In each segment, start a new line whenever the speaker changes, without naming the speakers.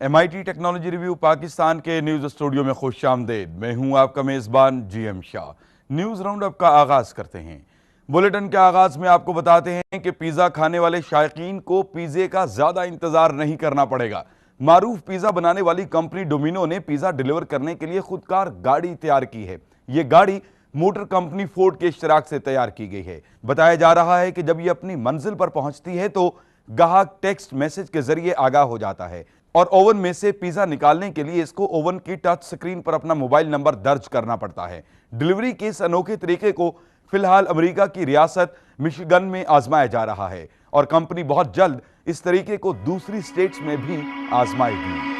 MIT technology review Pakistan के news studio में खुशामदीद। मैं हूं आपका मेजबान GM Shah. News round up का आगाज करते हैं। बुलेटिन के आगाज में आपको बताते हैं कि पिज्जा खाने वाले शायकीन को पिज्जे का ज्यादा इंतजार नहीं करना पड़ेगा। मारूफ पिज्जा बनाने वाली कंपनी डोमिनो ने पिज्जा डिलीवर करने के लिए खुदकार गाड़ी तैयार की है। ये गाड़ी मोटर कंपनी फोर्ड के इश्तराक से तैयार की गई है। बताया जा रहा है कि जब ये अपनी मंजिल पर पहुंचती है तो ग्राहक टेक्स्ट मैसेज के जरिए आगाह हो जाता है और ओवन में से पिज्जा निकालने के लिए इसको ओवन की टच स्क्रीन पर अपना मोबाइल नंबर दर्ज करना पड़ता है। डिलीवरी के इस अनोखे तरीके को फिलहाल अमेरिका की रियासत मिशिगन में आजमाया जा रहा है और कंपनी बहुत जल्द इस तरीके को दूसरी स्टेट्स में भी आजमाएगी।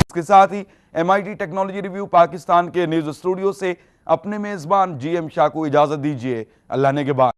इसके साथ ही MIT टेक्नोलॉजी रिव्यू पाकिस्तान के न्यूज स्टूडियो से अपने मेजबान GM शाह को इजाजत दीजिए। अल्लाह ने के बाद।